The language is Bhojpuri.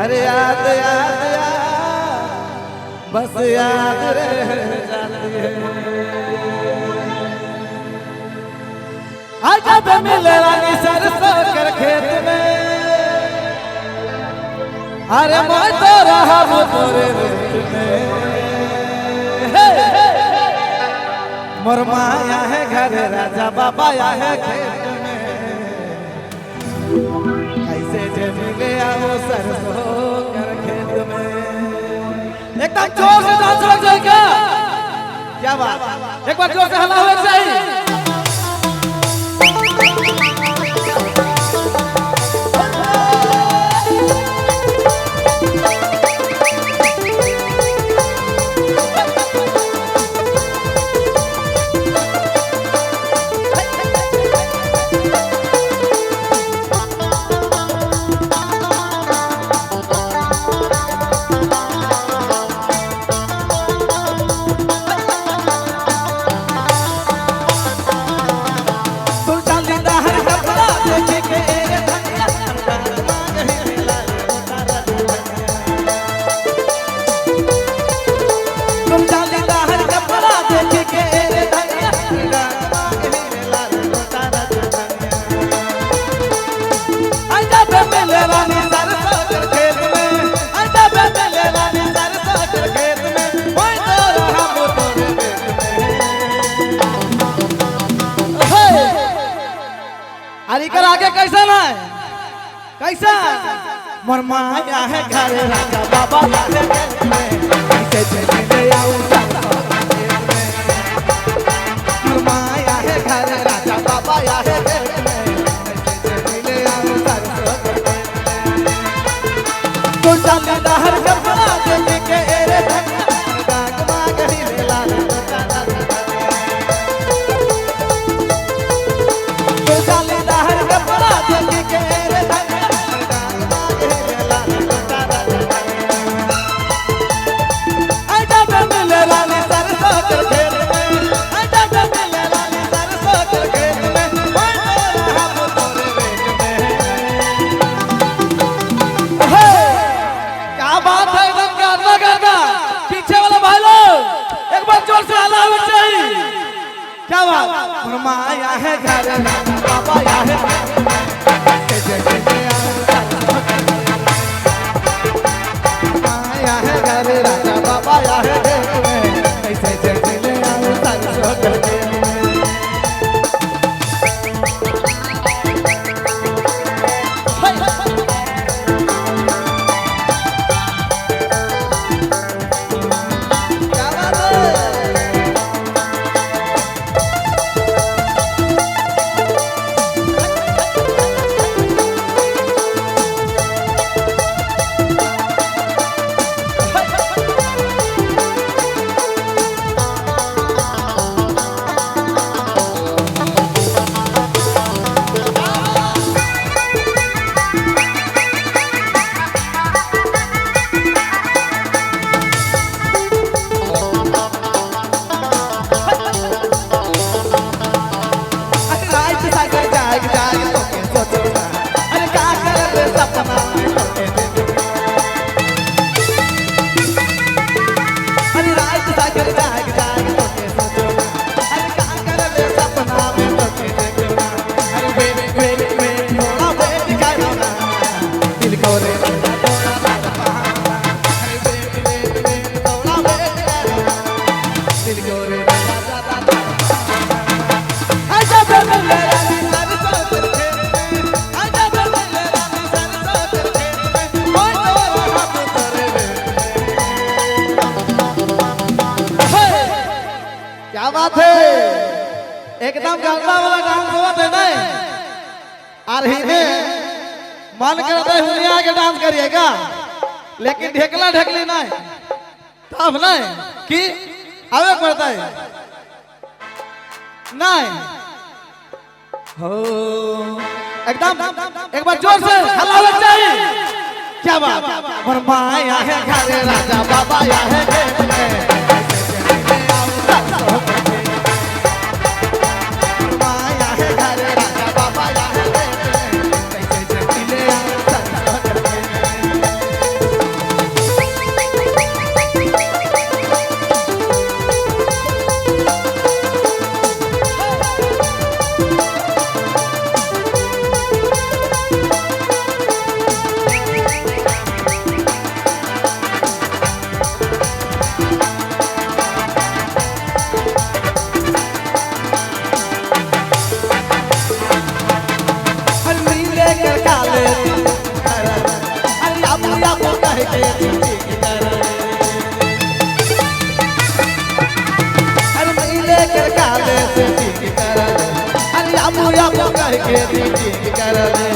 अरे याद याद याद बस याद रह जाती है। आज जब मिले रानी सरसों कर खेत में, अरे मैं तो रहा हूँ तोरे रेत में। मोर माया है घर राजा बाबा या है खेत में, कैसे जे मिले आओ सरसों कर खेत में। एकदम जोर से डांस लग जाएगा, क्या बात, एक बार जोर से हल्ला होना चाहिए। अरे कर आगे कैसा ना है, कैसा मोर माया है घर राजा बाबा या है खेत में, कैसे चले आऊं सरसों के खेत में। मोर माया है घर राजा बाबा या है खेत में, कैसे चले आऊं सरसों के खेत में। तो चल दहर कपड़ा दे के रे धनिया डाक मांग ही लेला रे तारा। तो चल दहर कपड़ा दे के रे धनिया डाक मांग ही लेला रे तारा। आई जब मिले रानी सरसों के खेत में, आई जब मिले रानी सरसों के खेत में, मैं तो रहा हूँ तोरे रेत में। क्या बात है, एकदम गाना गाना। पीछे वाला भाई लोग एक बार जोर से हल्ला होना चाहिए, क्या बात। मोर माया है घर राजा बाबा या है कैसे चले आऊं सरसों के खेत में। माया है घर राजा बाबा या है खेत में, कैसे चले आऊं सरसों के खेत में। क्या बात है। क्या बात है, एकदम गाना वाला डांस हुआ था नहीं। और ही में मन करता है हुलिया के डांस करिएगा, लेकिन ढेकला ढेकली नहीं, तब नहीं कि आवे पड़ता है नहीं हो। एकदम एक बार जोर से हल्ला होना चाहिए, क्या बात। मोर माया है घर राजा बाबा या है खेत में, माया है घर राजा बाबा या है खेत में, कैसे चले आऊं सरसों के खेत में। मीटिंग कर ले